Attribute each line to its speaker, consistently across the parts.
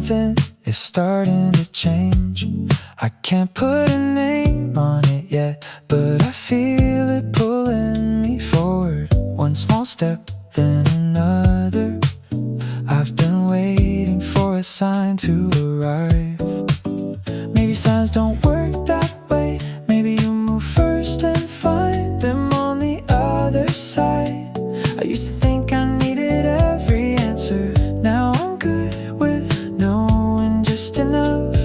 Speaker 1: Something is starting to change. I can't put a name on it yet, but I feel it pulling me forward. One small step, then another. I've been waiting for a sign to arrive. Maybe signs don't work that way. Maybe you move first and find them on the other side. I used to think I needed every answer. Now I'm good with knowing just enough.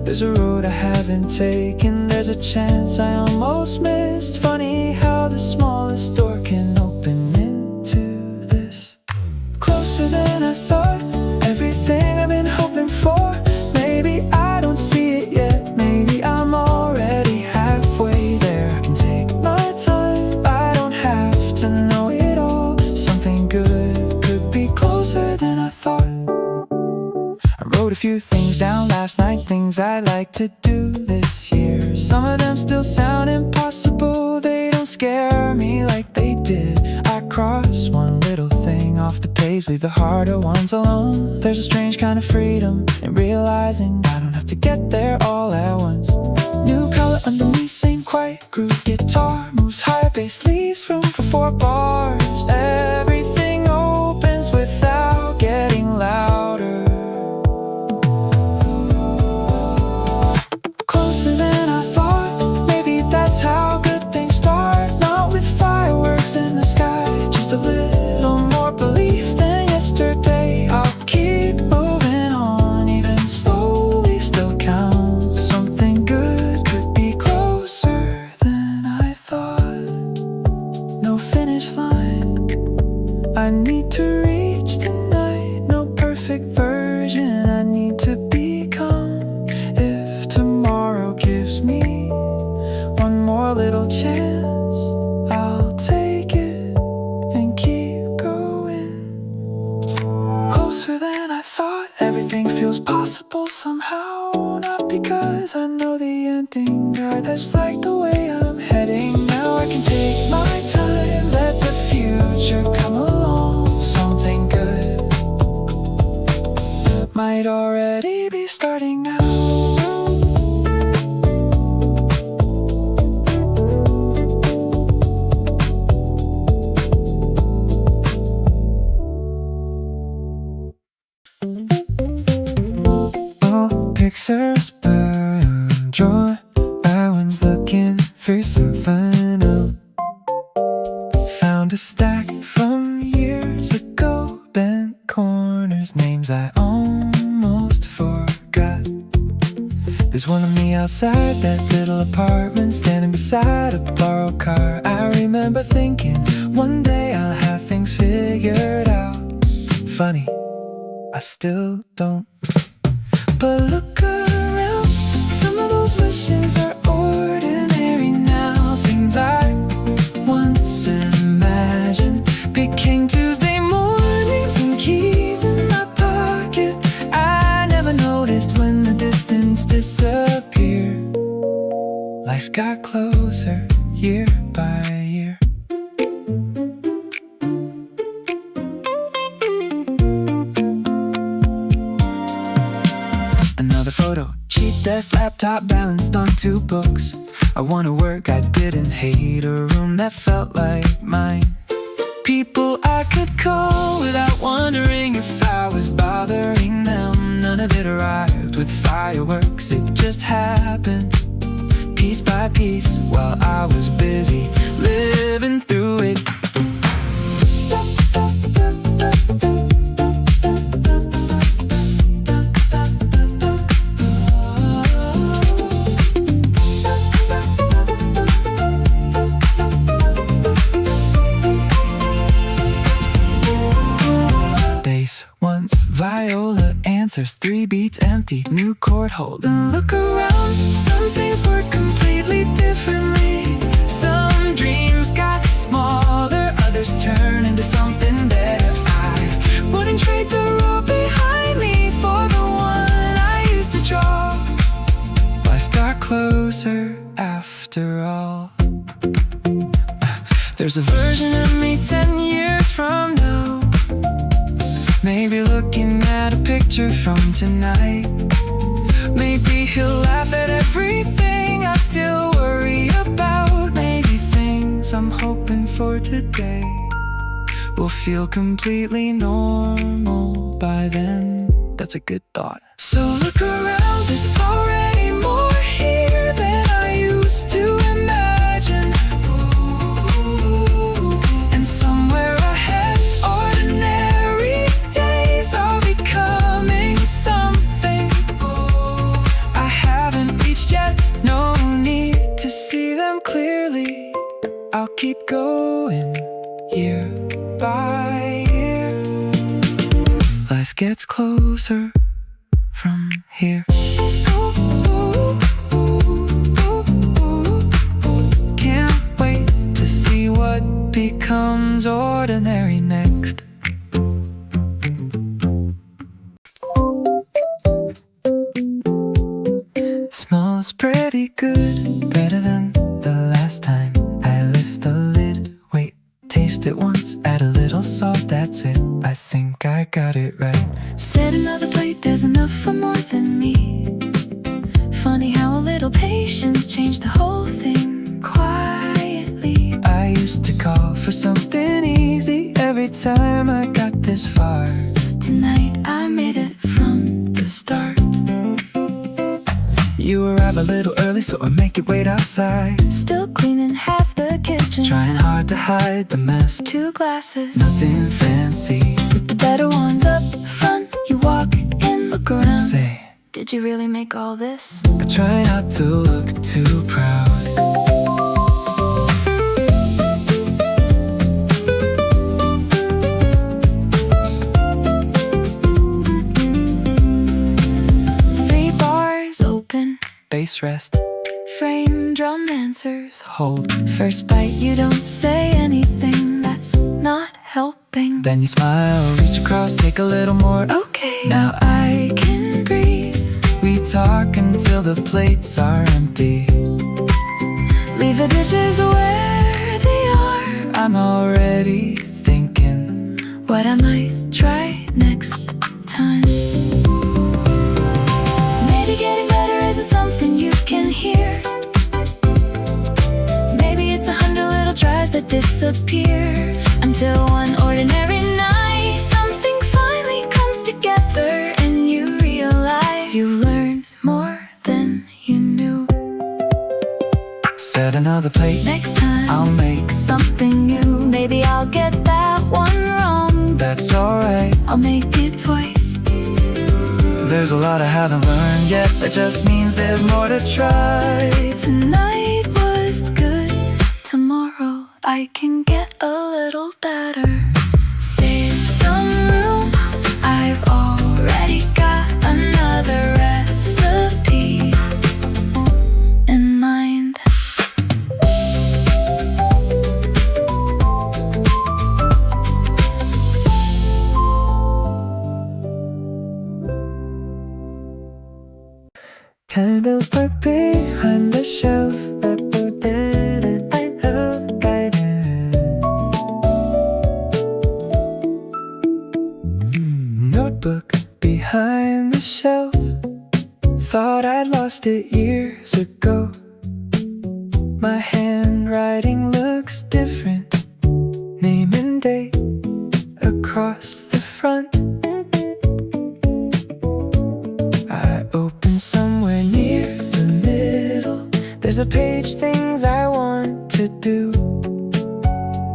Speaker 1: There's a road I haven't taken. There's a chance I almost missed. Funny how the smallest door can open into this. Closer than I thought. Everything I've been hoping for. Maybe I don't see it yet. Maybe I'm already halfway there. I can take my time. I don't have to know it all. Something good could be closer than I thought. I wrote a few things down last night, things I'd like to do this year. Some of them still sound impossible. They don't scare me like they did. I cross one little thing off the page, leave the harder ones alone. There's a strange kind of freedom in realizing I don't have to get there all at once. New color underneath, same quiet groove. Guitar moves high, bass leaves room for 4 bars. Everything opens without getting louder. Closer than I thought. Maybe that's how good things start. Not with fireworks in the sky, just a little more belief than yesterday. I'll keep moving on, even slowly, still counts. Something good could be closer than I thought. No finish line I need to reach tonight. No perfect version I need to become. If tomorrow gives me one more little chance, I'll take it and keep going. Closer than I thought. Everything feels possible somehow. Not because I know the ending, God, that's like the way I'm heading. Now I can take my time, let the future come along. Something good might already be starting now. All pictures burn dry. I was looking for something else. Found a stack from years ago. Bent corners, names I almost forgot. There's one of me outside that little apartment, standing beside a borrowed car. I remember thinking one day I'll have things figured out. Funny, I still don't. But look around, some of those wishes are ordinary now. Things I once imagined became Tuesday mornings and keys in my pocket. I never noticed when the distance disappeared. Life got closer year by year. Another photo, cheap desk, laptop balanced on 2 books. I want to work I didn't hate, a room that felt like mine. People I could call without wondering if I was bothering them. None of it arrived with fireworks, it just happened piece by piece while I was busy living through it. Once viola answers 3 beats empty, new chord hold. And look around, some things work completely differently. Some dreams got smaller, others turn into something better. I wouldn't trade the road behind me for the one I used to draw. Life got closer after all. There's a version of me 10 years from now. Maybe looking at a picture from tonight. Maybe he'll laugh at everything I still worry about. Maybe things I'm hoping for today will feel completely normal by then. That's a good thought. So look around, there's already more here than I used to imagine. And somewhere ahead, ordinary days are becoming something I haven't reached yet. No need to see them clearly. I'll keep going year by year. Life gets closer from here. Can't wait to see what becomes ordinary next. Smells pretty good, better than the last time I lift the lid. Wait, taste it once, add a little salt, that's it. I think I got it right.
Speaker 2: Set another plate, there's enough for more than me. Funny how a little patience changed the whole thing quietly.
Speaker 1: I used to call for something easy every time I got this far.
Speaker 2: Tonight I made it from the start.
Speaker 1: You arrive a little early, so I make it wait outside.
Speaker 2: Still cleaning half the kitchen,
Speaker 1: Trying hard to hide the mess.
Speaker 2: 2 glasses,
Speaker 1: Nothing fancy.
Speaker 2: with the better ones up front. You walk in, look around.
Speaker 1: Say,
Speaker 2: Did you really make all this?
Speaker 1: I try not to look too proud. Bass rest,
Speaker 2: Frame drum answers.
Speaker 1: hold.
Speaker 2: First bite, you don't say anything, that's not helping.
Speaker 1: Then you smile, reach across, take a little more.
Speaker 2: Okay, now I can breathe.
Speaker 1: We talk until the plates are empty.
Speaker 2: Leave the dishes where they are.
Speaker 1: I'm already thinking
Speaker 2: What I might try next time. Maybe getting better isn't something you can hear. Maybe it's 100 little tries that disappear, until one ordinary night something finally comes together and you realize you learned more than you knew.
Speaker 1: set another plate.
Speaker 2: Next time
Speaker 1: I'll make
Speaker 2: something new. Maybe I'll get that one wrong.
Speaker 1: That's alright.
Speaker 2: I'll make it twice.
Speaker 1: There's a lot I haven't learned yet. That just means there's more to try.
Speaker 2: Tonight was good. Tomorrow I can get a little better. Save some room. I've already got another recipe in mind.
Speaker 1: Time to look behind the shelf. Notebook behind the shelf. Thought I'd lost it years ago. My handwriting looks different. Name and date across the front. I open somewhere near the middle. There's a page, things I want to do.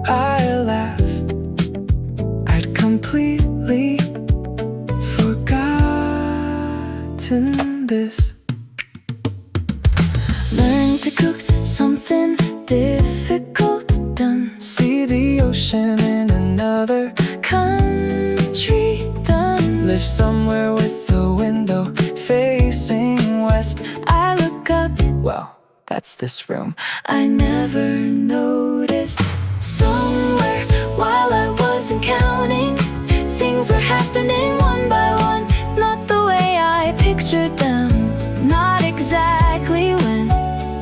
Speaker 1: I laugh. I'd completely forgotten this.
Speaker 2: Learn to cook something difficult done.
Speaker 1: See the ocean in another
Speaker 2: Country done.
Speaker 1: live somewhere with the window facing west.
Speaker 2: I look up,
Speaker 1: Well, that's this room.
Speaker 2: I never noticed. Somewhere while I wasn't counting, things were happening one by one. Not the way I pictured them, not exactly when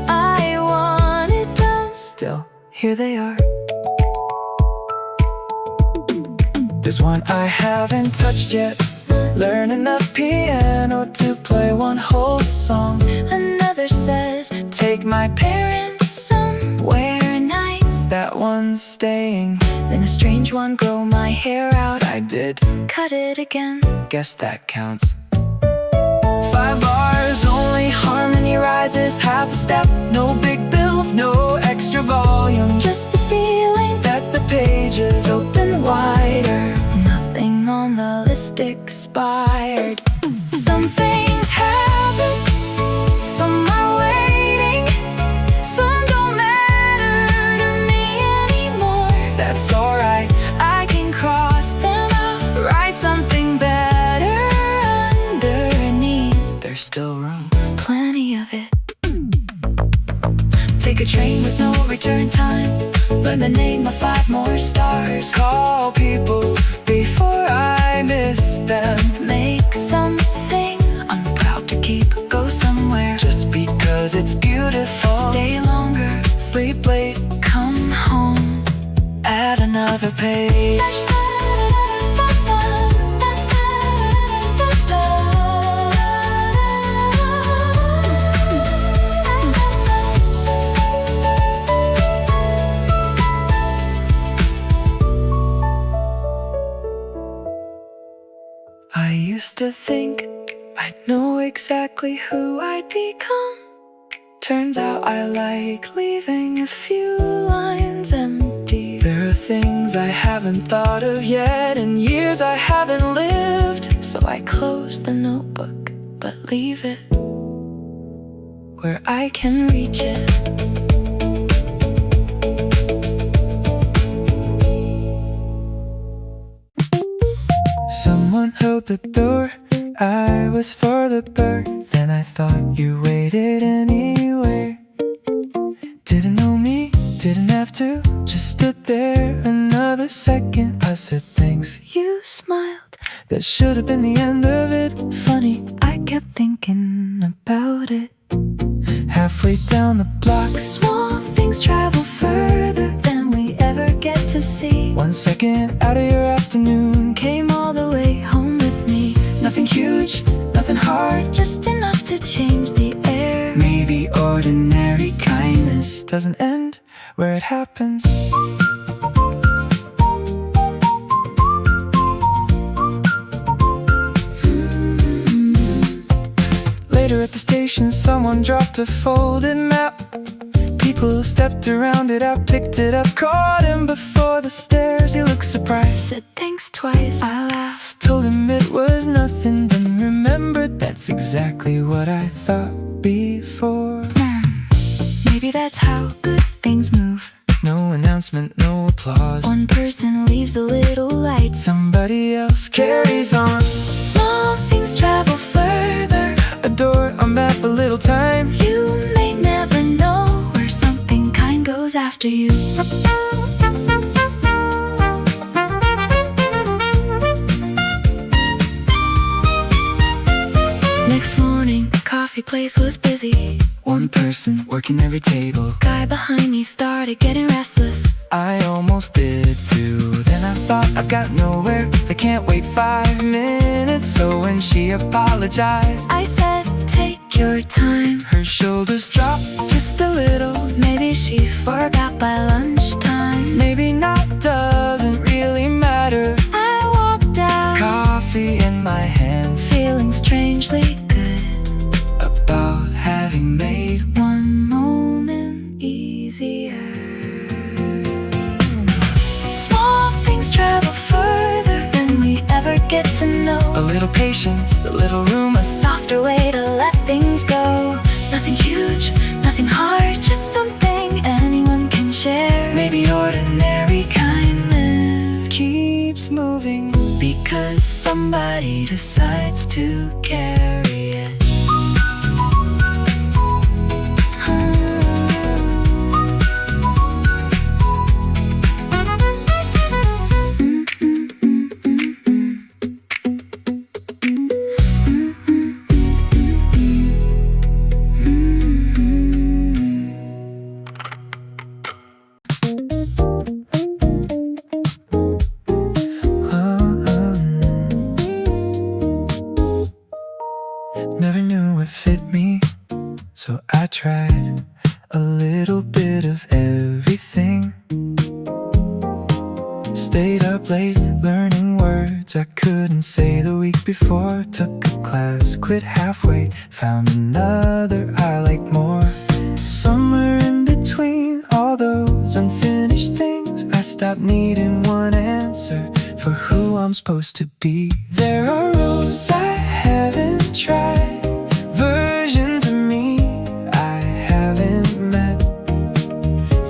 Speaker 2: I wanted them.
Speaker 1: Still,
Speaker 2: Here they are.
Speaker 1: There's one I haven't touched yet, learn enough piano to play one whole song.
Speaker 2: Another says,
Speaker 1: Take my
Speaker 2: parents somewhere nice.
Speaker 1: that one's staying.
Speaker 2: Then a strange one, grow my hair out.
Speaker 1: I did,
Speaker 2: Cut it again.
Speaker 1: guess that counts. 5 bars, only harmony rises half a step. No big build, no extra volume.
Speaker 2: Just the feeling
Speaker 1: That the pages
Speaker 2: open wider. Nothing on the list expired. Some things happen, some are waiting, some don't matter to me anymore.
Speaker 1: that's alright.
Speaker 2: I can cross them out, write something better underneath.
Speaker 1: There's still room.
Speaker 2: Plenty of it. Take a train with no return time, learn the name of 5 more stars.
Speaker 1: Call people before I miss them.
Speaker 2: Make something I'm proud to keep, go somewhere,
Speaker 1: Just because it's beautiful.
Speaker 2: stay longer,
Speaker 1: Sleep late,
Speaker 2: come home.
Speaker 1: add another page. I used to think I know exactly who I'd become. Turns out I like leaving a few lines empty. There are things I haven't thought of yet, and years I haven't lived.
Speaker 2: So I close the notebook, but leave it
Speaker 1: Where I can reach it. Someone held the door, I was for the bird. Then I thought you waited anyway. Didn't know me, didn't have to, just stood there another second. I said things
Speaker 2: You smiled,
Speaker 1: that should have been the end of it.
Speaker 2: funny, I kept thinking about it.
Speaker 1: Halfway down the block,
Speaker 2: Small things travel further than we ever get to see.
Speaker 1: 1 second out of your afternoon.
Speaker 2: Came all the way home with me,
Speaker 1: Nothing huge, nothing hard,
Speaker 2: just enough to change the air.
Speaker 1: maybe ordinary kindness doesn't end where it happens. Later at the station, someone dropped a folded map. People stepped around it, I picked it up, caught him before the stairs. He looked surprised,
Speaker 2: Said thanks twice, I laughed.
Speaker 1: told him it was nothing, then remembered that's exactly what I thought before.
Speaker 2: Maybe that's how good things move.
Speaker 1: No announcement, no applause,
Speaker 2: One person leaves a little light.
Speaker 1: somebody else carries on.
Speaker 2: Small things travel further.
Speaker 1: A door, a map, a little time.
Speaker 2: You may never know where something kind goes after you. Next morning, coffee place was busy.
Speaker 1: One person working every table.
Speaker 2: Guy behind me started getting restless.
Speaker 1: I almost did too. Then I thought I've got nowhere. They can't wait 5 minutes. So when she apologized,
Speaker 2: I said, take your time.
Speaker 1: her shoulders dropped just a little.
Speaker 2: Maybe she forgot by lunchtime.
Speaker 1: Maybe not, doesn't really matter.
Speaker 2: I walked out,
Speaker 1: Coffee in my hand,
Speaker 2: feeling strangely good.
Speaker 1: about having made
Speaker 2: One moment easier. Small things travel further than we ever get to know.
Speaker 1: a little patience, a little room, a
Speaker 2: Softer way to let things go. Nothing huge, nothing hard, just something anyone can share.
Speaker 1: maybe ordinary kindness keeps moving
Speaker 2: Because somebody decides to carry it.
Speaker 1: Never knew it fit me, so I tried a little bit of everything. Stayed up late learning words I couldn't say the week before. Took a class, quit halfway, found another I liked more. Somewhere in between all those unfinished things, I stopped needing one answer for who I'm supposed to be. There are roads I haven't tried, versions of me I haven't met,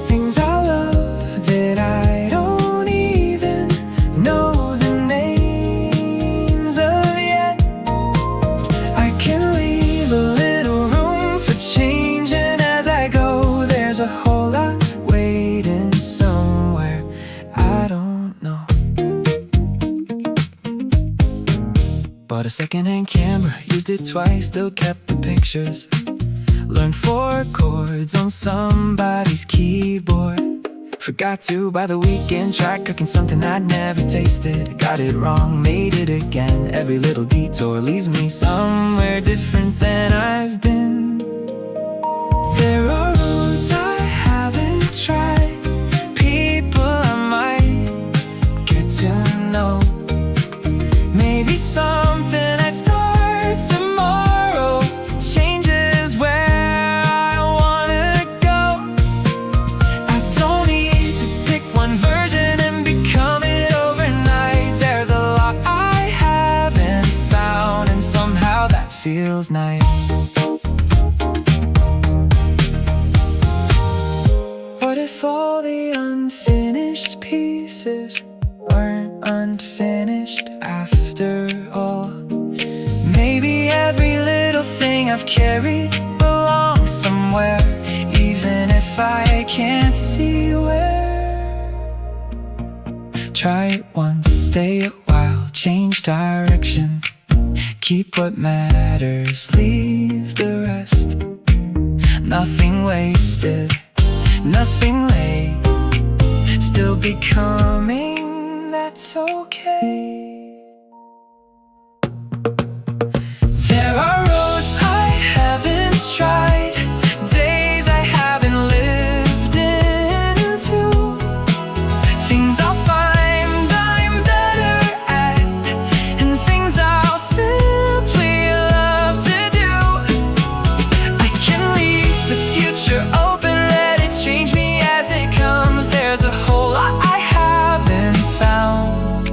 Speaker 1: things I love that I don't even know the names of yet. I can leave a little room for change, and as I go there's a whole lot waiting somewhere I don't know. Bought a secondhand camera, used it twice, still kept the pictures. Learned 4 chords on somebody's keyboard. Forgot to by the weekend, tried cooking something I'd never tasted. Got it wrong, made it again. Every little detour leads me somewhere different than I've been. There are roads I haven't tried, people I might get to know. Maybe something I start tomorrow changes where I wanna go. I don't need to pick one version and become it overnight. There's a lot I haven't found, and somehow that feels nice. What if all the unfinished pieces weren't unfinished after all? Maybe every little thing I've carried belongs somewhere, even if I can't see where. Try it once, stay a while, change direction. Keep what matters, leave the rest. Nothing wasted, nothing late, still becoming, that's okay. There are roads I haven't tried, days I haven't lived into, things I'll find I'm better at, and things I'll simply love to do. I can leave the future open, let it change me as it comes. There's a whole lot I haven't found,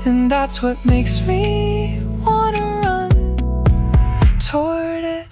Speaker 1: and that's what makes me wanna run toward it.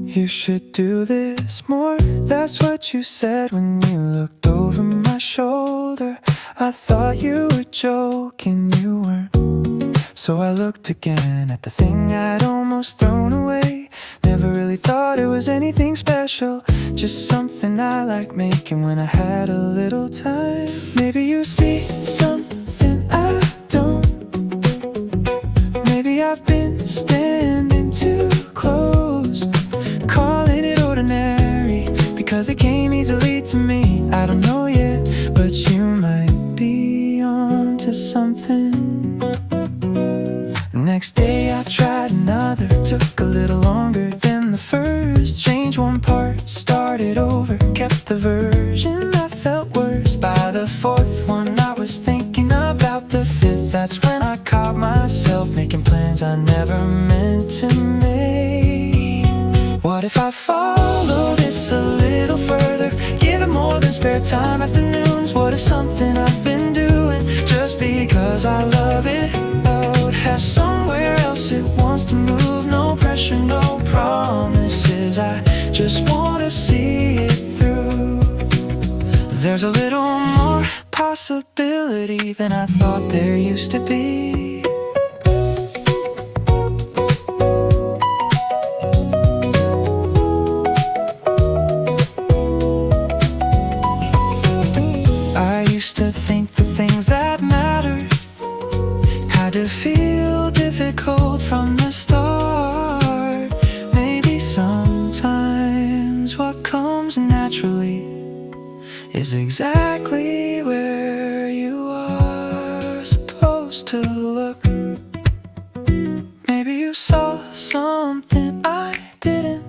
Speaker 1: You should do this more, that's what you said when you looked over my shoulder. I thought you were joking, you weren't. So I looked again at the thing I'd almost thrown away. Never really thought it was anything special, just something I liked making when I had a little time. Maybe you see something I don't. Maybe I've been standing too close, calling it ordinary because it came easily to me. I don't know yet, but you might be onto something. Next day I tried another, took a little longer than the first. Changed one part, started over, kept the version that felt worse. By the 4th one I was thinking about the 5th. That's when I caught myself making plans I never meant to make. What if I follow this a little further, give it more than spare time afternoons? What if something I've been doing just because I love it out has somewhere else it wants to move? No pressure, no promises, I just want to see it through. There's a little more possibility than I thought there used to be. Sometimes what comes naturally is exactly where you are supposed to look. Maybe you saw something I didn't.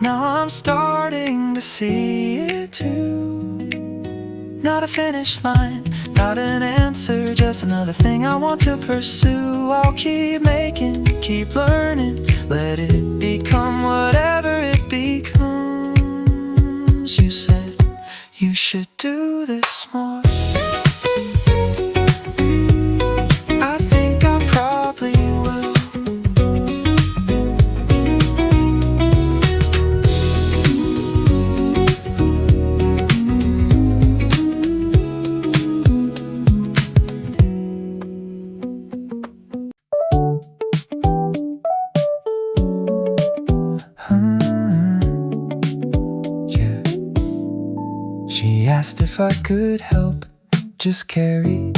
Speaker 1: Now I'm starting to see it too. Not a finish line, not an answer, just another thing I want to pursue. I'll keep making, keep learning, let it become whatever it becomes. You said you should do this more. I think I probably will. Yeah. She asked if I could help, just carry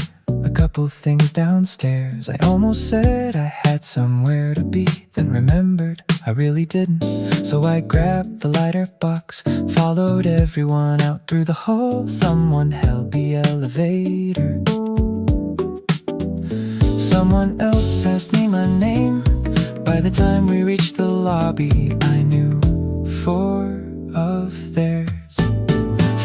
Speaker 1: a couple things downstairs. I almost said I had somewhere to be, then remembered I really didn't. So I grabbed the lighter box, followed everyone out through the hall. Someone held the elevator. Someone else asked me my name. By the time we reached the lobby, I knew 4 of theirs.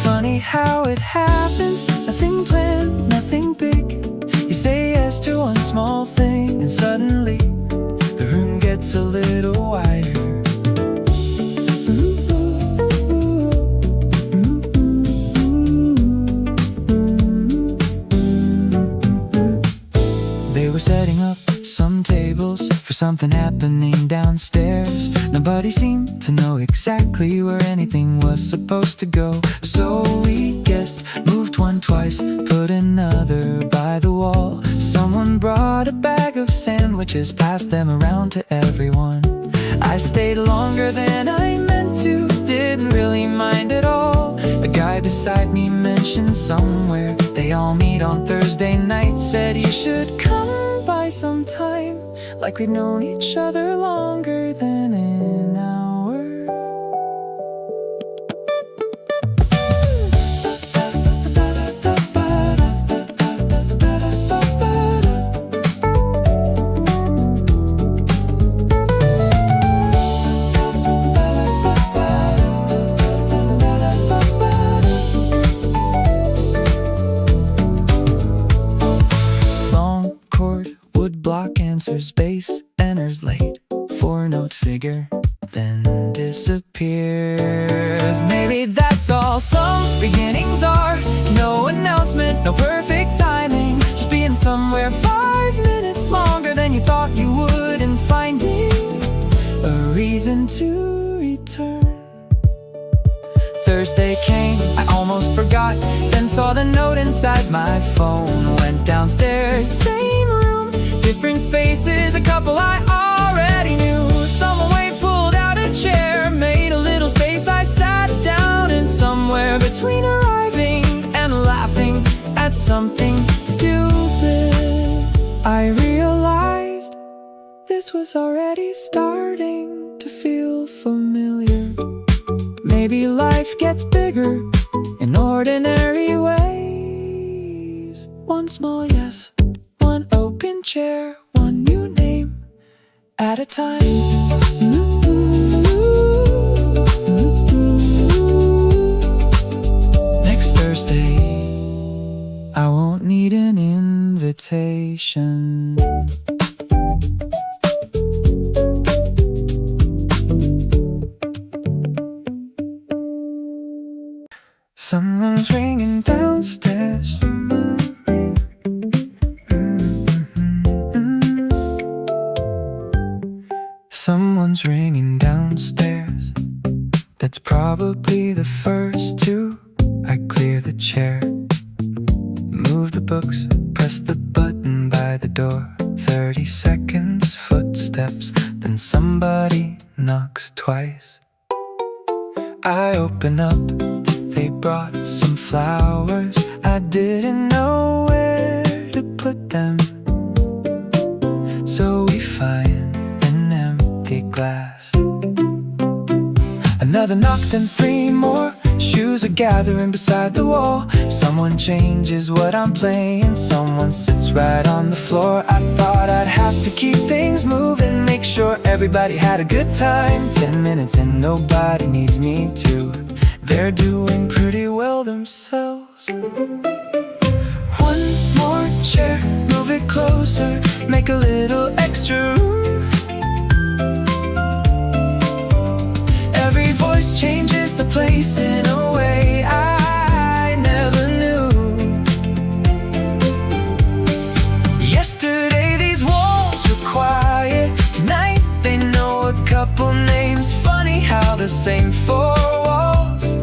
Speaker 1: Funny how it happens, nothing planned, nothing big. You say yes to one small thing, and suddenly the room gets a little wider. They were setting up some tables for something happening downstairs. Nobody seemed to know exactly where anything was supposed to go. So we guessed, moved one twice, put another by the wall. Someone brought a bag of sandwiches, passed them around to everyone. I stayed longer than I meant to, didn't really mind at all. The guy beside me mentioned somewhere they all meet on Thursday night. Said you should come by sometime, like we'd known each other longer than an hour. Answers bass, enters late, 4-note figure, then disappears. Maybe that's all some beginnings are. No announcement, no perfect timing, just being somewhere 5 minutes longer than you thought you would, and finding a reason to return. Thursday came, I almost forgot, then saw the note inside my phone. Went downstairs, same room, different faces, a couple I already knew. Someone waved, pulled out a chair, made a little space. I sat down, and somewhere between arriving and laughing at something stupid, I realized this was already starting to feel familiar. Maybe life gets bigger in ordinary ways. One small yes, one open chair, one new name at a time. Next Thursday, I won't need an invitation. Someone's ringing downstairs. Someone's ringing downstairs. That's probably the first two. I clear the chair, move the books, press the button by the door. 30 seconds, footsteps, then somebody knocks twice. I open up, they brought some flowers. I didn't know where to put them, so we find an empty glass. Another knock, then three more. Shoes are gathering beside the wall. Someone changes what I'm playing. Someone sits right on the floor. I thought I'd have to keep things moving, make sure everybody had a good time. 10 minutes and nobody needs me to. They're doing pretty well themselves. One more chair, move it closer, make a little extra room. Every voice changes the place in a way I never knew. Yesterday these walls were quiet. Tonight they know a couple names. Funny how the same four walls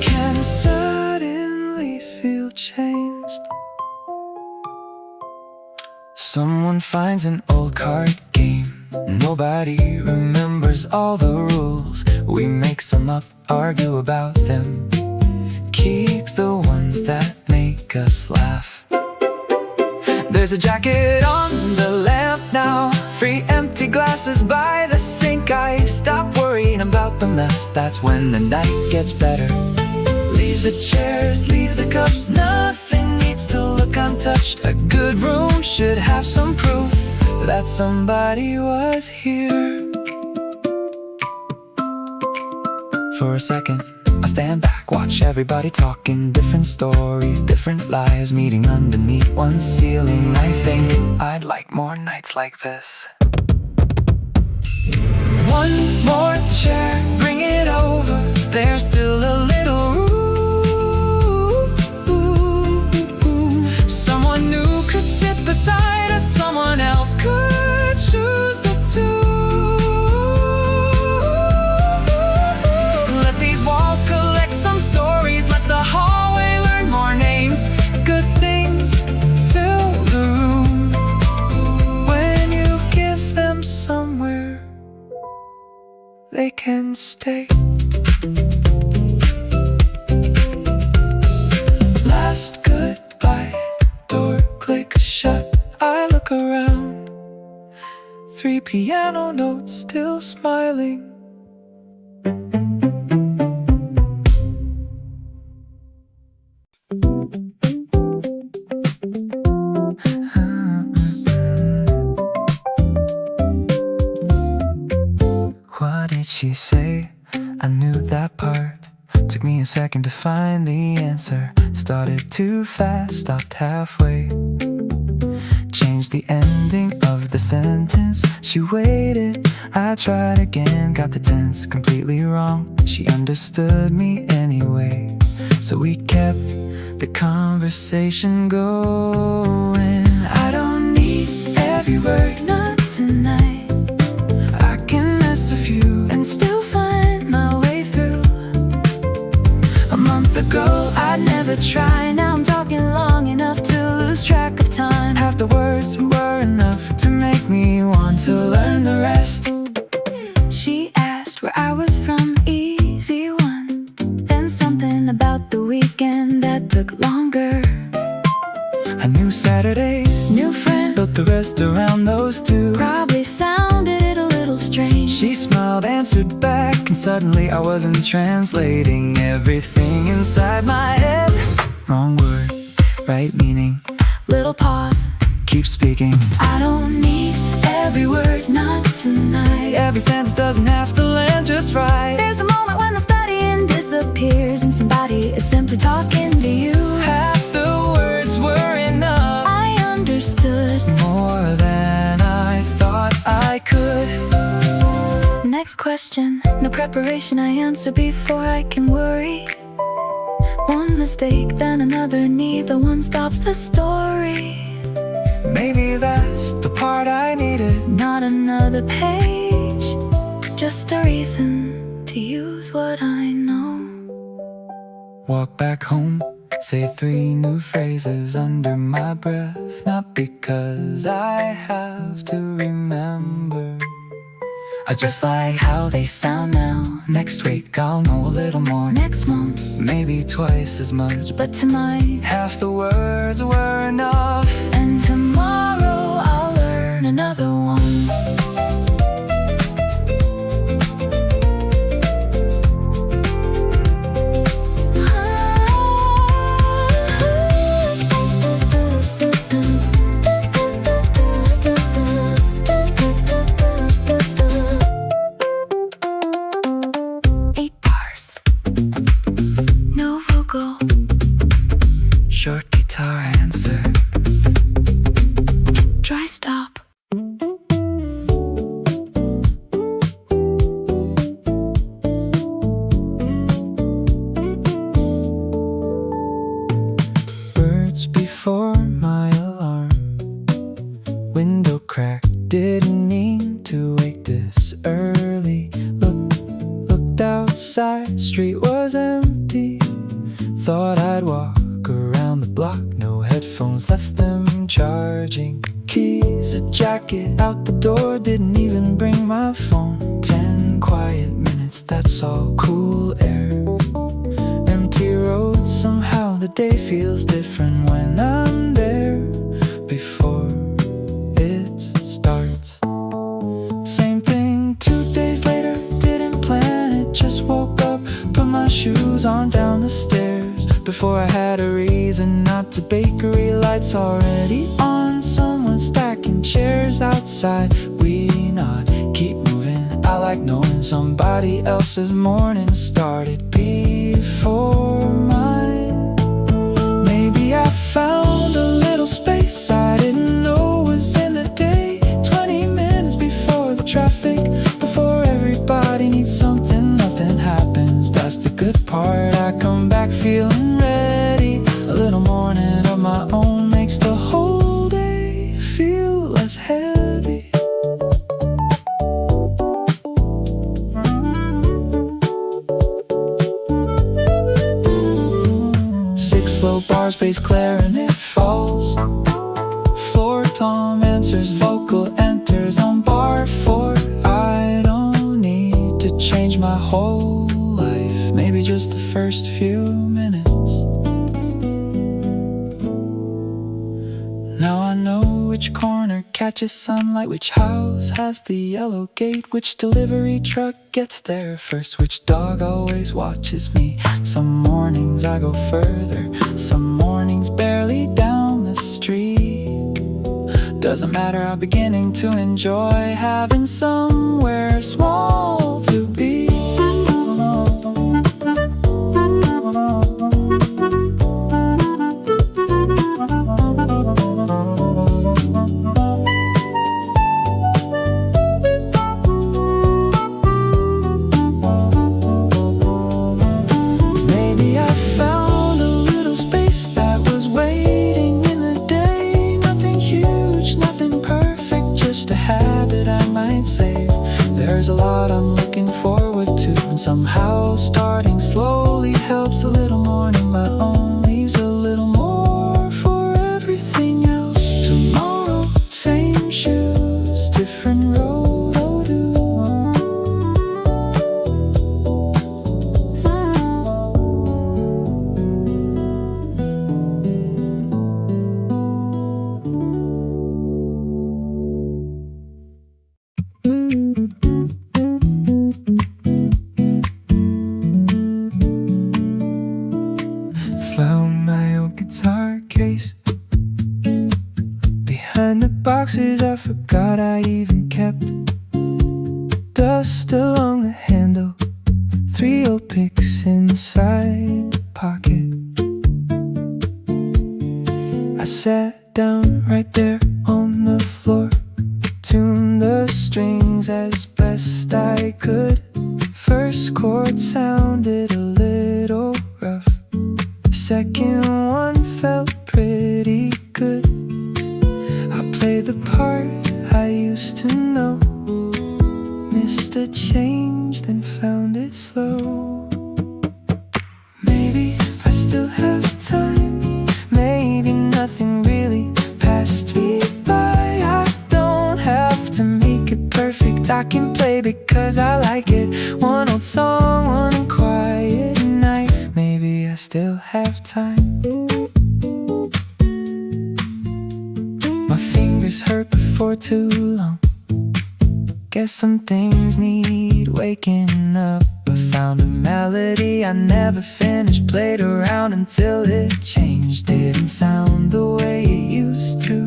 Speaker 1: can suddenly feel changed. Someone finds an old card game. Nobody remembers all the rules. We make some up, argue about them. Keep the ones that make us laugh. There's a jacket on the lamp now. 3 empty glasses by the sink. I stop worrying about the mess. That's when the night gets better. Leave the chairs, leave the cups. Nothing needs to look untouched. A good room should have some proof that somebody was here. For a second, I stand back, watch everybody talking. Different stories, different lives, meeting underneath one ceiling. I think I'd like more nights like this. One more chair, bring it over. There's still a little room. Someone new could sit beside us. Someone else could choose the two. Let these walls collect some stories. Let the hallway learn more names. Good things fill the room when you give them somewhere they can stay. Last goodbye, door click shut. I look around, 3 piano notes still smiling. What did she say? I knew that part. Took me a second to find the answer. Started too fast, stopped halfway. Changed the ending of the sentence. She waited, I tried again. Got the tense completely wrong. She understood me anyway. So we kept the conversation going. I don't need every word, not tonight. I can miss a few and still find my way through. A month ago I'd never try. Now I'm talking long enough to lose track of time. Half the words were enough to make me want to learn the rest. She asked where I was from, easy one. Then something about the weekend that took longer. A new Saturday, new friend, built the rest around those two. Probably sounded a little strange. She smiled, answered back, and suddenly I wasn't translating everything inside my head. Wrong word, right meaning. Little pause, keep speaking. I don't need every word, not tonight. Every sentence doesn't have to land just right. There's a moment when the studying disappears and somebody is simply talking to you. Half the words were enough. I understood more than I thought I could. Next question, no preparation, I answer before I can worry. One mistake, then another, neither one stops the story. Maybe that's the part I needed. Not another page, just a reason to use what I know. Walk back home, say 3 new phrases under my breath. Not because I have to remember, I just like how they sound now. Next week I'll know a little more. Next month, maybe twice as much. But tonight, half the words were enough. And tomorrow I'll learn another one. side street was empty. Thought I'd walk around the block, no headphones, left them charging. Keys, a jacket, out the door, didn't even bring my phone. 10 quiet minutes, that's all, cool air, empty road. Somehow the day feels different when I'm there. Before it starts, same thing 2 days later, didn't plan it, just woke up, put my shoes on, down the stairs. Before I had a reason not to, bakery lights already on, someone stacking chairs outside. We nod, keep moving, I like knowing somebody else's morning started before mine. Maybe I found a little space I didn't know was in the day. 20 minutes before the traffic, before everybody needs something, nothing happens, that's the good part. I come back feeling ready. A little morning of my own makes the whole day feel less heavy. Six slow bars, bass clarinet falls. Floor tom answers, vocal enters on bar 4. I don't need to change my whole life, maybe just the first few minutes. Now I know which corner catches sunlight, which house has the yellow gate, which delivery truck gets there first, which dog always watches me. Some mornings I go further, some mornings barely down the street. Doesn't matter, I'm beginning to enjoy having somewhere small to be. There's a lot I'm looking forward to, and somehow starting slowly helps. A little morning my own leaves a little more for everything else. Tomorrow, same shoes, different road, oh do. Found my old guitar case behind the boxes I forgot I even kept. Dust along the handle, 3 old picks inside the pocket. I sat down right there on the floor, tuned the strings as best I could. First chord sounded a little rough, second one felt pretty good. I played the part I used to know, missed a change, then found it slow. Maybe I still have time, maybe nothing really passed me by. I don't have to make it perfect, I can play because I like it. One old song, one quiet night, maybe I still have time. My fingers hurt before too long, guess some things need waking up. I found a melody I never finished, played around until it changed. Didn't sound the way it used to,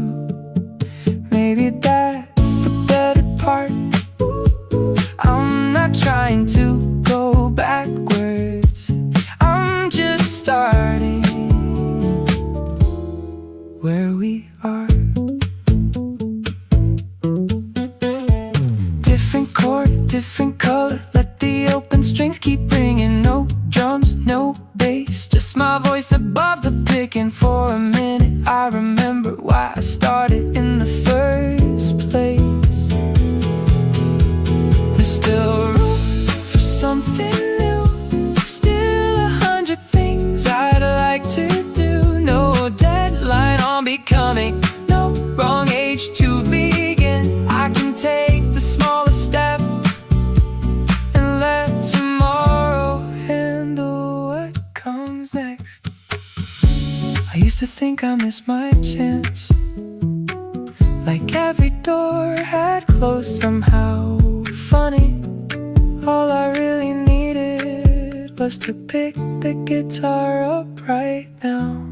Speaker 1: maybe that's the better part. I'm not trying to go backwards, I'm just starting where we are. Different chord, different color, let the open strings keep ringing. No drums, no bass, just my voice above the pick. And for a minute I remember why I started in the first place. There's still room for something new, think I missed my chance. Like every door had closed somehow. Funny, all I really needed was to pick the guitar up right now.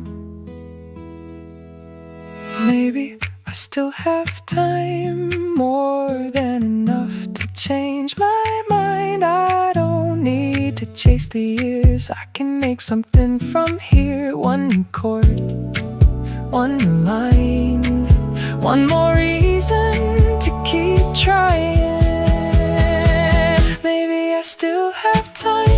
Speaker 1: Maybe I still have time, more than enough to change my mind. I don't need to chase the years, I can make something from here. One new chord, one new line, one more reason to keep trying. Maybe I still have time.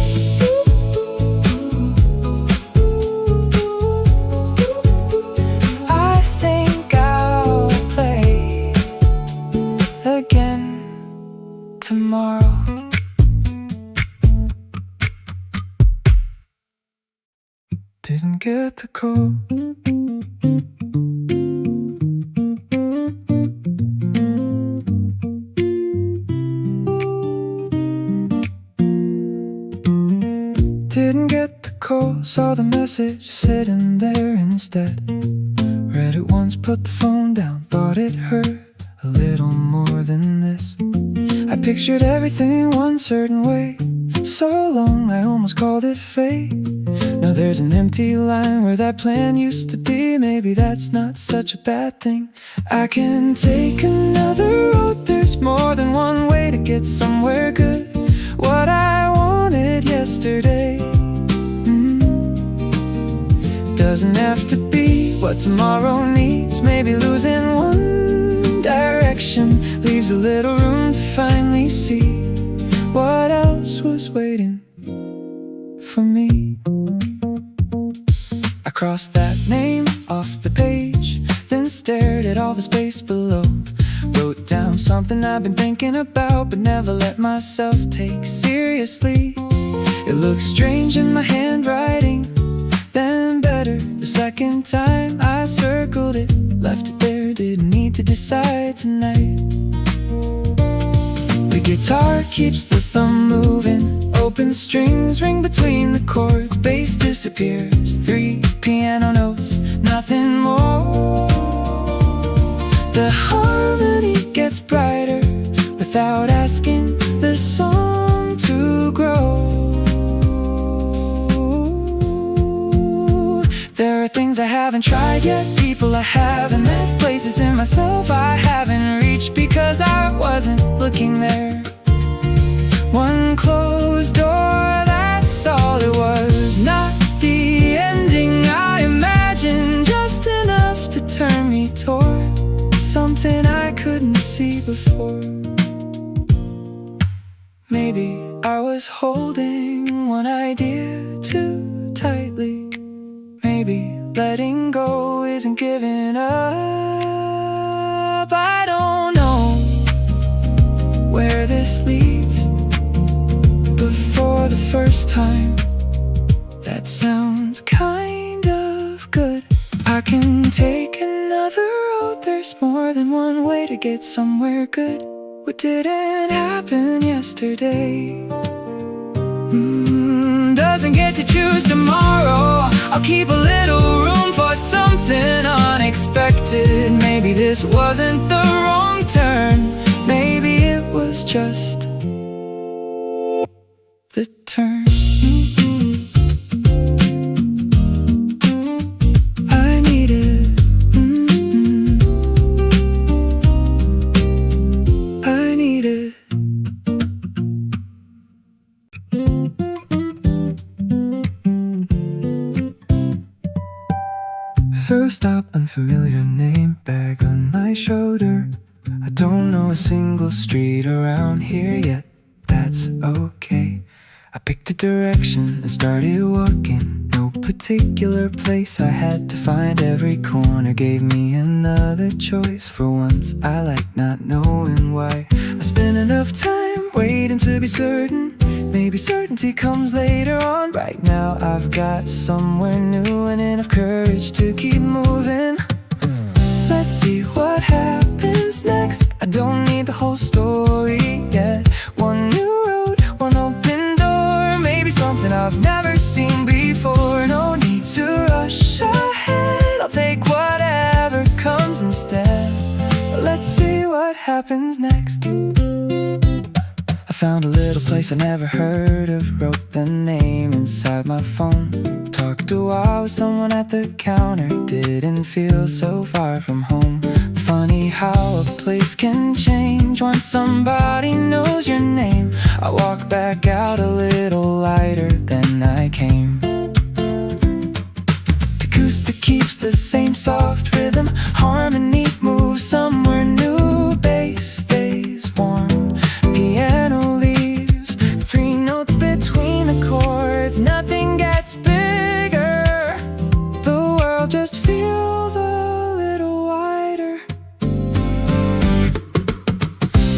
Speaker 1: I think I'll play again tomorrow. Didn't get the call. Didn't get the call, saw the message sitting there instead. Read it once, put the phone down, thought it hurt a little more than this. I pictured everything one certain way, so long I almost called it fate. Now there's an empty line where that plan used to be. Maybe that's not such a bad thing. I can take another road, there's more than one way to get somewhere good. What I wanted yesterday doesn't have to be what tomorrow needs. Maybe losing one direction leaves a little room to finally see what else was waiting for me. I crossed that name off the page, then stared at all the space below. Wrote down something I've been thinking about, but never let myself take seriously. It looks strange in my handwriting, then better the second time I circled it. Left it there, didn't need to decide tonight. The guitar keeps the thumb moving, open strings ring between the chords, bass disappears, 3 piano notes, nothing more. The harmony gets brighter without asking the song to grow. There are things I haven't tried yet, people I haven't met, places in myself I haven't reached because I wasn't looking there. One closed door, that's all it was. Not the ending I imagined, just enough to turn me toward something I couldn't see before. Maybe I was holding one idea too tightly. Maybe letting go isn't giving up. I don't know where this leads, but for the first time, that sounds kind of good. I can take another road, there's more than one way to get somewhere good. What didn't happen yesterday doesn't get to choose tomorrow. I'll keep a little room for something unexpected. Maybe this wasn't the wrong turn, maybe it was just the turn. I needed I needed Throw stop, unfamiliar name, bag on my shoulder. I don't know a single street around here yet, that's okay. I picked a direction and started walking. No particular place I had to find, every corner gave me another choice. For once I like not knowing why. I spent enough time waiting to be certain. Maybe certainty comes later on. Right now I've got somewhere new and enough courage to keep moving. Let's see what happens next. I don't need the whole story yet. One new road, one open door, maybe something I've never seen before. No need to rush ahead, I'll take whatever comes instead. Let's see what happens next. I found a little place I never heard of, wrote the name inside my phone. Talked a while with someone at the counter, didn't feel so far from home. Funny how a place can change once somebody knows your name. I walk back out a little lighter than I came. The acoustic keeps the same soft rhythm, harmony moves somewhere new, bass stays warm, piano leaves 3 notes between the chords. Nothing gets bigger, the world just feels a little wider.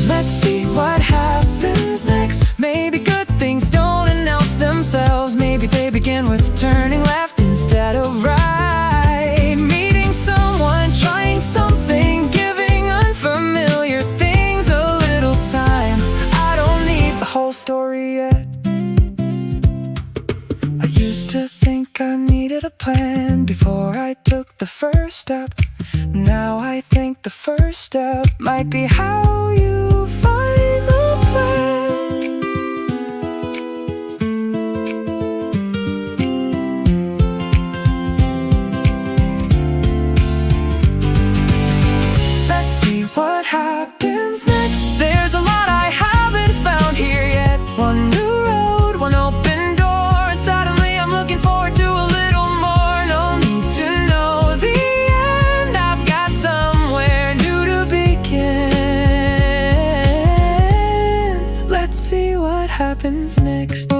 Speaker 1: Let's see what happens next. Maybe good things don't announce themselves. Maybe they begin with turning left instead of right. Meeting someone, trying something, giving unfamiliar things a little time. I don't need the whole story yet. I used to think I needed a plan before I took the first step. Now I think the first step might be how you find the plan. Let's see what happens next. There's a lot I haven't found here yet. One new road, one open door, and suddenly I'm looking forward to a little more. No need to know the end, I've got somewhere new to begin. Let's see what happens next.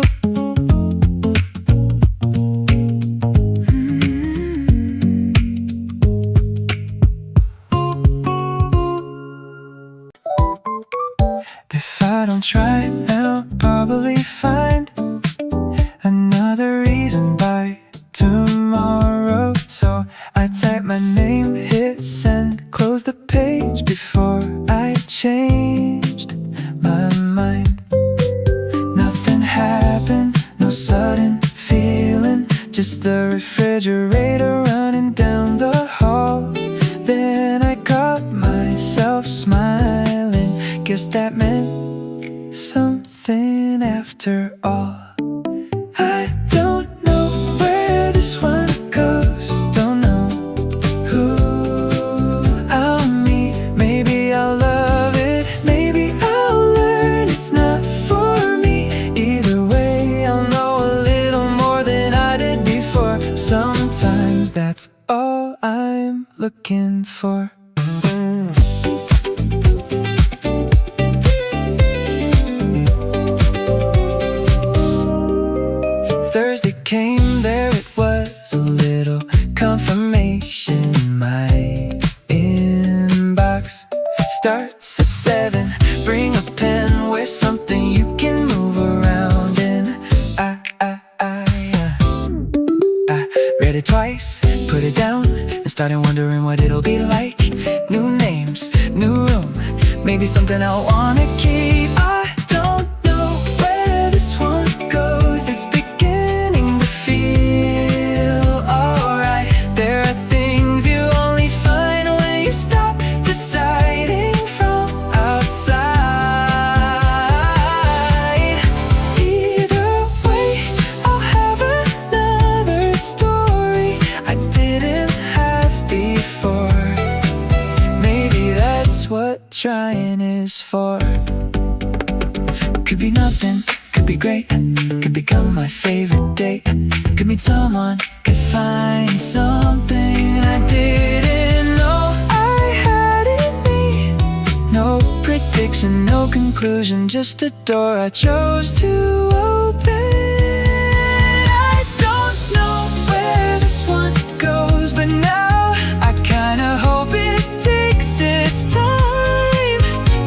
Speaker 1: If I don't try, I'll probably find another reason by tomorrow. So I type my name, hit send, close the page before I changed my mind. Nothing happened, no sudden feeling, just the refrigerator running down the hall. Then I caught myself smiling, guess that meant something after all. I don't know where this one goes, don't know who I'll meet. Maybe I'll love it, maybe I'll learn it's not for me. Either way, I'll know a little more than I did before. Sometimes that's all I'm looking for. Thursday came, there it was, a little confirmation in my inbox. Starts at 7, bring a pen, where's something you can move around in. I read it twice, put it down, and started wondering what it'll be like. New names, new room, maybe something I wanna keep. I don't know where this one goes, it's beginning to feel alright. There are things you only find when you stop deciding from outside. Either way, I'll have another story I didn't have before. Maybe that's what trying is for. Could be nothing, could be great, could become my favorite date. Could meet someone, could find something I didn't know I had in me. No prediction, no conclusion, just a door I chose to open. I don't know where this one goes, but now I kinda hope it takes its time.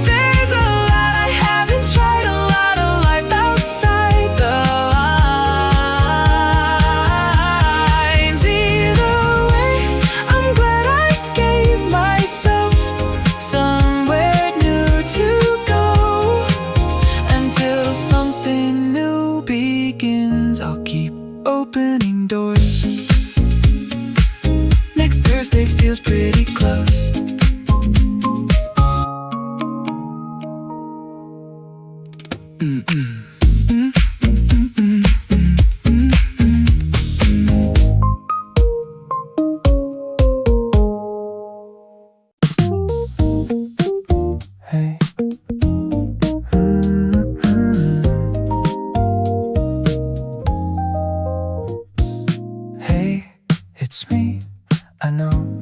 Speaker 1: There's a lot I haven't tried, a lot of life outside the lines. Either way, I'm glad I gave myself somewhere new to go. Until something new begins, I'll keep opening doors. Next there's Tuesday feels pretty close. Hey. Hey, it's me. I know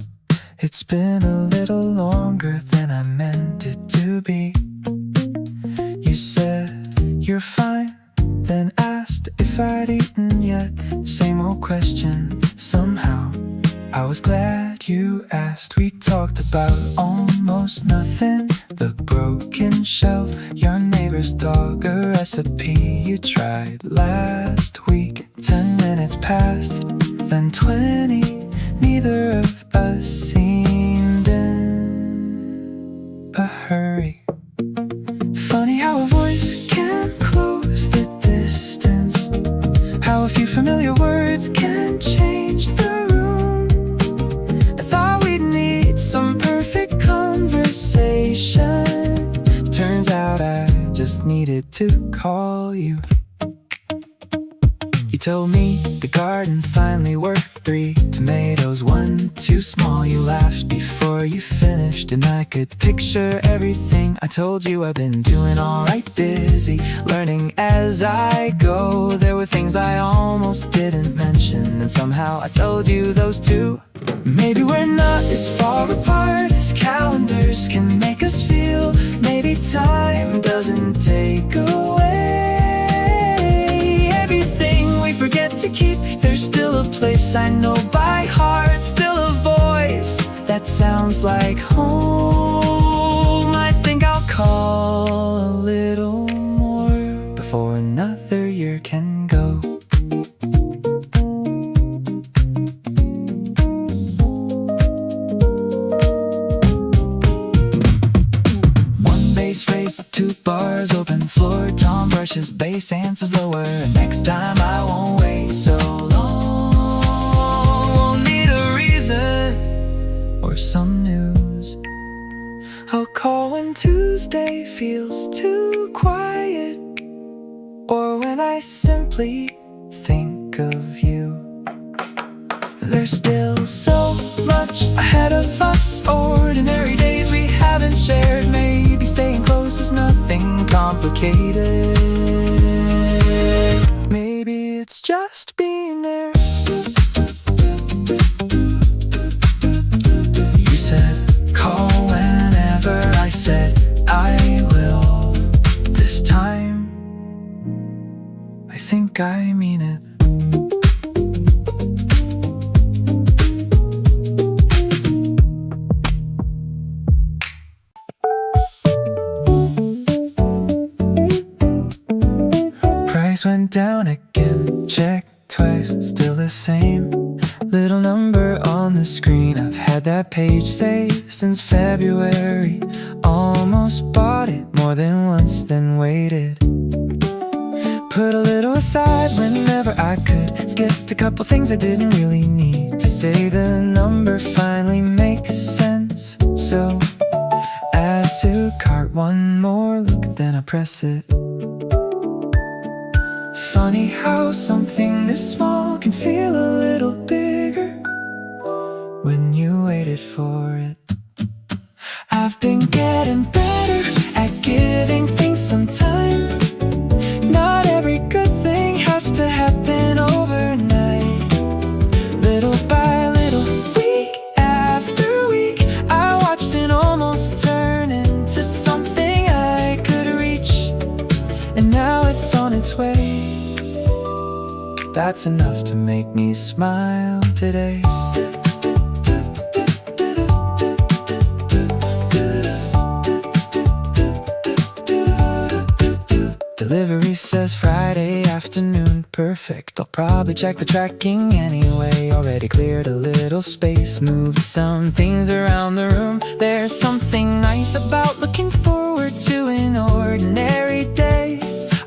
Speaker 1: it's been a little longer than I meant it to be. You said you're fine, then asked if I'd eaten yet. Same old question, somehow I was glad you asked. We talked about almost nothing. The broken shelf, your neighbor's dog, a recipe you tried last week. 10 minutes passed, then 20. Neither of us seemed in a hurry. Funny how a voice can close the distance, how a few familiar words can change the room. I thought we'd need some perfect conversation. Turns out I just needed to call you. You told me the garden finally worked. 3 tomatoes, 1 too small. You laughed before you finished, and I could picture everything. I told you I've been doing alright, busy learning as I go. There were things I almost didn't mention, and somehow I told you those too. Maybe we're not as far apart as calendars can make us feel. Maybe time doesn't take away everything we forget to keep. There's still a place I know by heart, still a voice that sounds like home. I think I'll call a little more before another year can go. One bass face, 2 bars, open floor. Tom brushes bass, answers lower. And next time I won't wait so long. Won't need a reason or some news. I'll call when Tuesday feels too quiet, or when I simply think of you. There's still so much ahead of us, ordinary days we haven't shared. Maybe staying close is nothing complicated. Maybe it's just being there. You said call whenever, I said I will. This time I think I mean it. Went down again, checked twice, still the same little number on the screen. I've had that page saved since February. Almost bought it more than once, then waited. Put a little aside whenever I could. Skipped a couple things I didn't really need. Today the number finally makes sense, so add to cart. One more look, then I press it. Funny how something this small can feel a little bigger when you waited for it. I've been getting better at giving things some time. Not every good thing has to happen overnight. Little by little, week after week, I watched it almost turn into something I could reach. And now it's on its way. That's enough to make me smile today. Delivery says Friday afternoon, perfect. I'll probably check the tracking anyway. Already cleared a little space, moved some things around the room. There's something nice about looking forward to an ordinary day.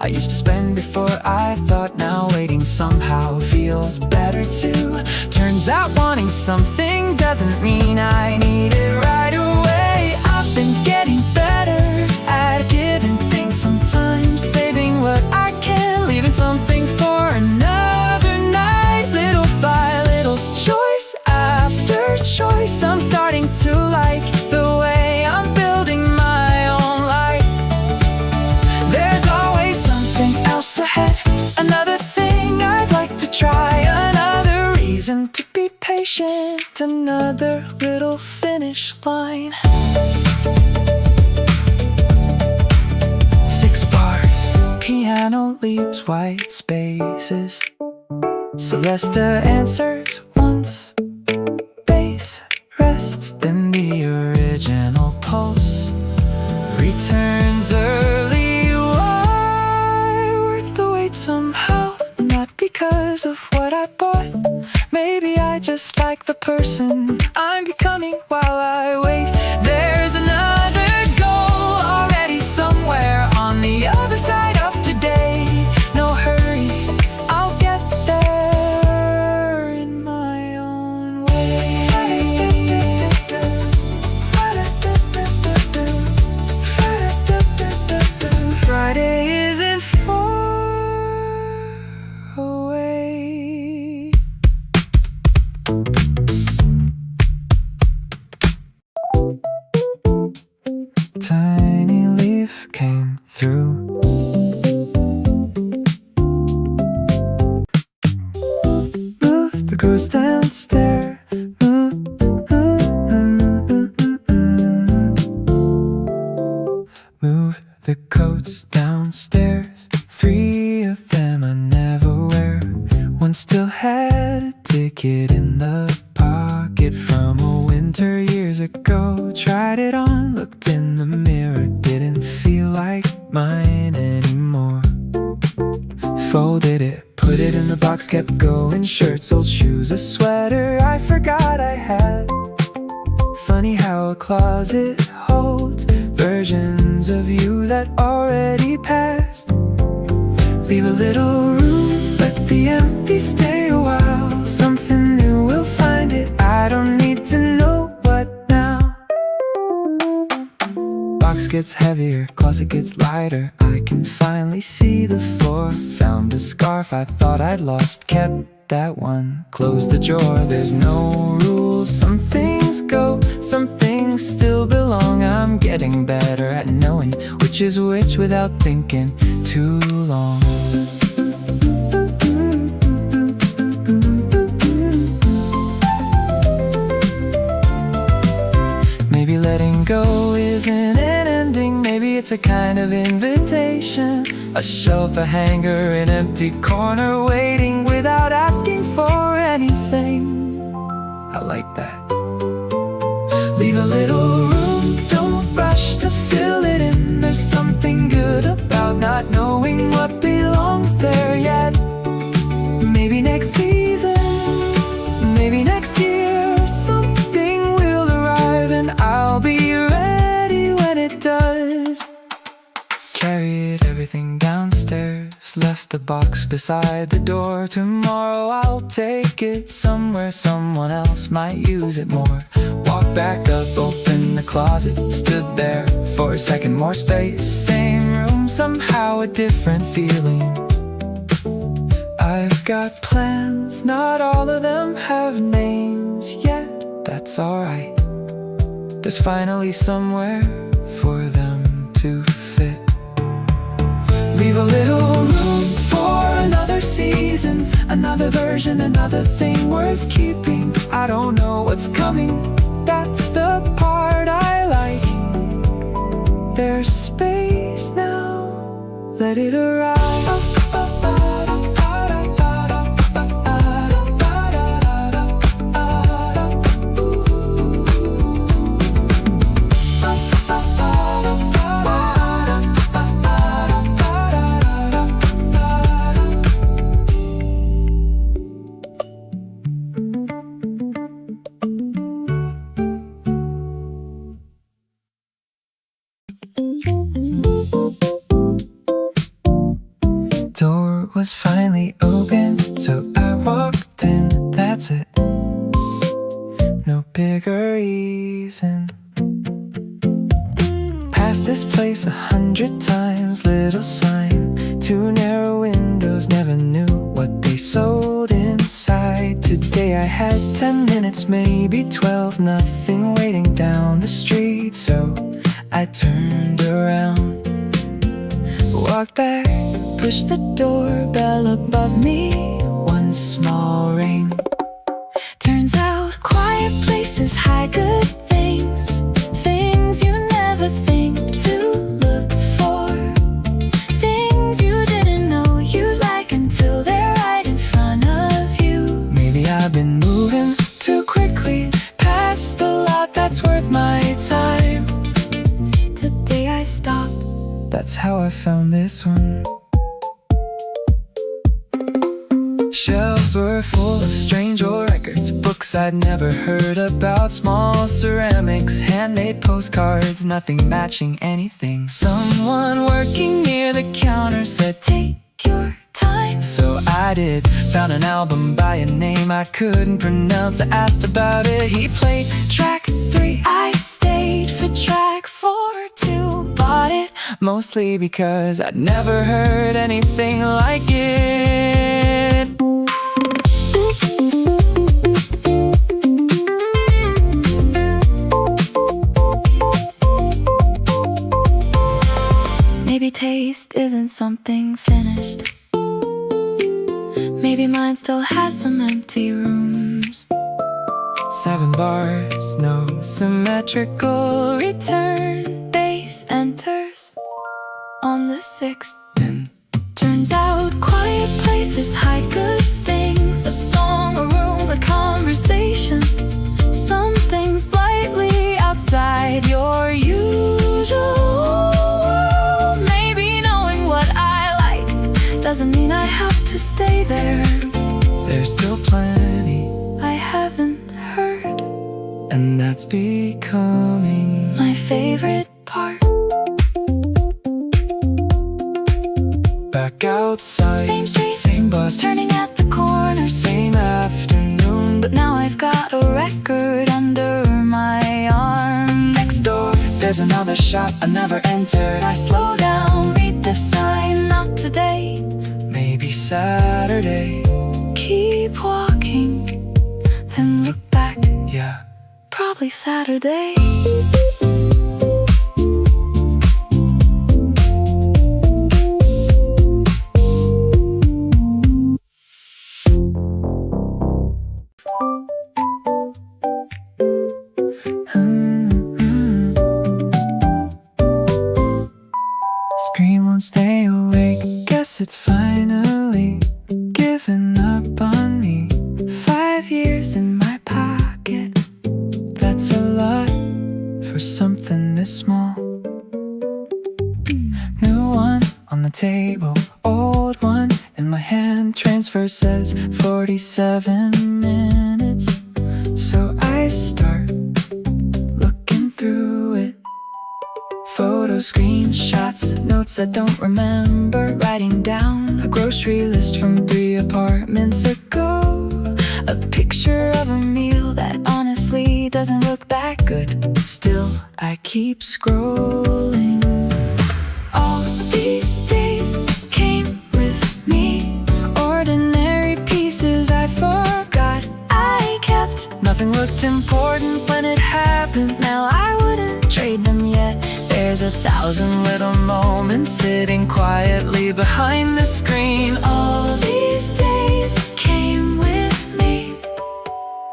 Speaker 1: I used to spend before I thought. Now waiting somehow feels better too. Turns out wanting something doesn't mean I need it right away. I've been getting better at giving things some time, saving what I can, leaving something for another night. Little by little, choice after choice, I'm starting to like the way I'm building my own life. There's always something else ahead, another thing I'd like to try, another reason to be patient, another little finish line. 6 bars, piano leaves white spaces. Celesta answers once, bass rests, then the original pulse returns early. Why worth the wait somehow? Not because of what I bought. Maybe I just like the person I'm becoming while I wait. There's another goal already somewhere on the other side of today. No hurry, I'll get there in my own way. Friday isn't far away. Tiny leaf came through. Move the girls downstairs. Move the coats downstairs. 3 of them I never wear. One still had a ticket in the pocket from a winter years ago. Tried it on, looked in the mirror, didn't feel like mine anymore. Folded it, put it in the box, kept going. Shirts, old shoes, a sweater I forgot I had. Funny how a closet holds versions of you that already passed. Leave a little room, let the empty stay a while. Something new will find it, I don't need to know what now. Box gets heavier, closet gets lighter. I can finally see the floor. Found a scarf I thought I'd lost, kept that one. Close the drawer, there's no rules. Some things go, some things still belong. I'm getting better at knowing which is which without thinking too long. Maybe letting go isn't an ending, maybe it's a kind of invitation. A shelf, a hanger, an empty corner, waiting without asking for anything. I like that. Leave a little room, don't rush to fill it in. There's something good about not knowing what belongs there yet. Maybe next season, maybe next year, something will arrive and I'll be ready when it does. Carried everything downstairs, left the box beside the door. Tomorrow I'll take it somewhere someone else might use it more. Walk back up, open the closet, stood there for a second, more space. Same room, somehow a different feeling. I've got plans, not all of them have names yet. That's alright, there's finally somewhere for them to fit. Leave a little room for another season, another version, another thing worth keeping. I don't know what's coming, that's the part I like. There's space now, let it arrive. was finally open, so I walked in, that's it. No bigger reason. Passed this place 100 times, little sign, 2 narrow windows, never knew what they sold inside. Today I had 10 minutes, maybe 12, nothing waiting down the street, so I turned around, walked back, pushed the doorbell above me, one small ring. Turns out quiet places hide good things, things you never think to look for, things you didn't know you like until they're right in front of you. Maybe I've been moving too quickly, past a lot that's worth my time. Today I stopped, that's how I found this one. Shelves were full of strange old records, books I'd never heard about, small ceramics, handmade postcards, nothing matching anything. Someone working near the counter said, "Take your time." So I did, found an album by a name I couldn't pronounce. I asked about it, he played track 3. I stayed for track 4 too, bought it mostly because I'd never heard anything like it. Maybe taste isn't something finished. Maybe mine still has some empty rooms. 7 bars, no symmetrical return. Bass enters on the 6th. Turns out quiet places hide good things, a song, a room, a conversation, something slightly outside your usual. Maybe knowing what I like doesn't mean I have to stay there. There's still plenty I haven't heard, and that's becoming my favorite part. Back outside, same street, same bus, turning at the corner, same afternoon, but now I've got a record under my arm. Next door, there's another shop I never entered. I slow down, read the sign, not today, maybe Saturday. Keep walking, then look back, yeah, probably Saturday. Screen won't stay awake, guess it's finally given up on me. 5 years in my pocket, that's a lot for something this small. New one on the table, old one in my hand. Transfer says 47 minutes, so I start looking through it. Photos, screenshots, notes I don't remember, writing down a grocery list from 3 apartments ago. A picture of a meal that honestly doesn't look that good. Still, I keep scrolling. All these days came with me, ordinary pieces I forgot I kept. Nothing looked important when it happened, now I wouldn't trade them yet. There's 1,000 little moments sitting quietly behind the screen. All these days came with me,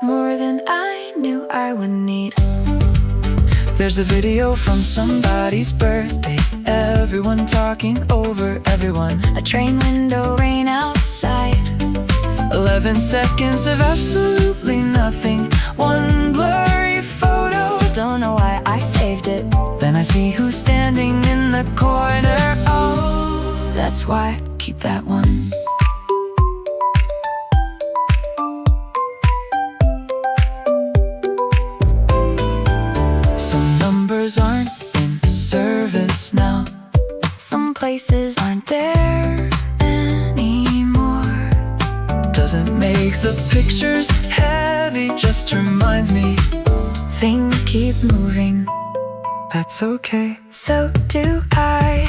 Speaker 1: more than I knew I would need. There's a video from somebody's birthday, everyone talking over everyone. A train window, rain outside, 11 seconds of absolutely nothing, one blurry photo. Don't know why I saved it. Then I see who's standing in the corner. Oh, that's why I keep that one. Some numbers aren't in service now, some places aren't there anymore. doesn't make the pictures heavy, just reminds me
Speaker 2: Things keep moving,
Speaker 1: that's okay.
Speaker 2: so do I.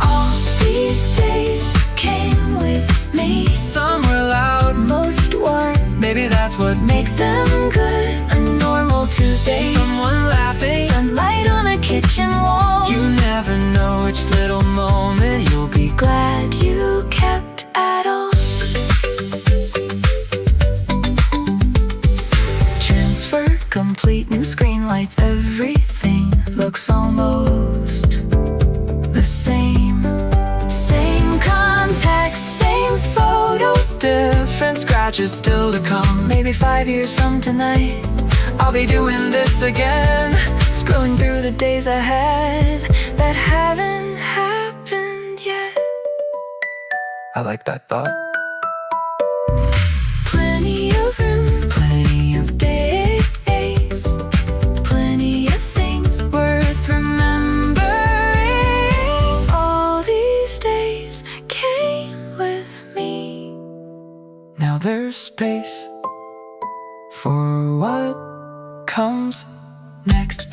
Speaker 2: All these days came with me.
Speaker 1: Some were loud,
Speaker 2: Most weren't,
Speaker 1: maybe that's what
Speaker 2: makes them good. A normal Tuesday,
Speaker 1: someone laughing.
Speaker 2: sunlight on a kitchen wall.
Speaker 1: You never know which little moment you'll be
Speaker 2: Glad you kept at all. Transfer complete, new screen lights, everything looks almost the same. Same contacts, same photos.
Speaker 1: different, scratches still to come.
Speaker 2: Maybe 5 years from tonight,
Speaker 1: I'll be doing this again.
Speaker 2: scrolling through the days ahead that haven't happened yet.
Speaker 1: I like that thought.
Speaker 2: Plenty of room, plenty of days, plenty of things worth remembering. All these days came with me.
Speaker 1: Now there's space for what comes next.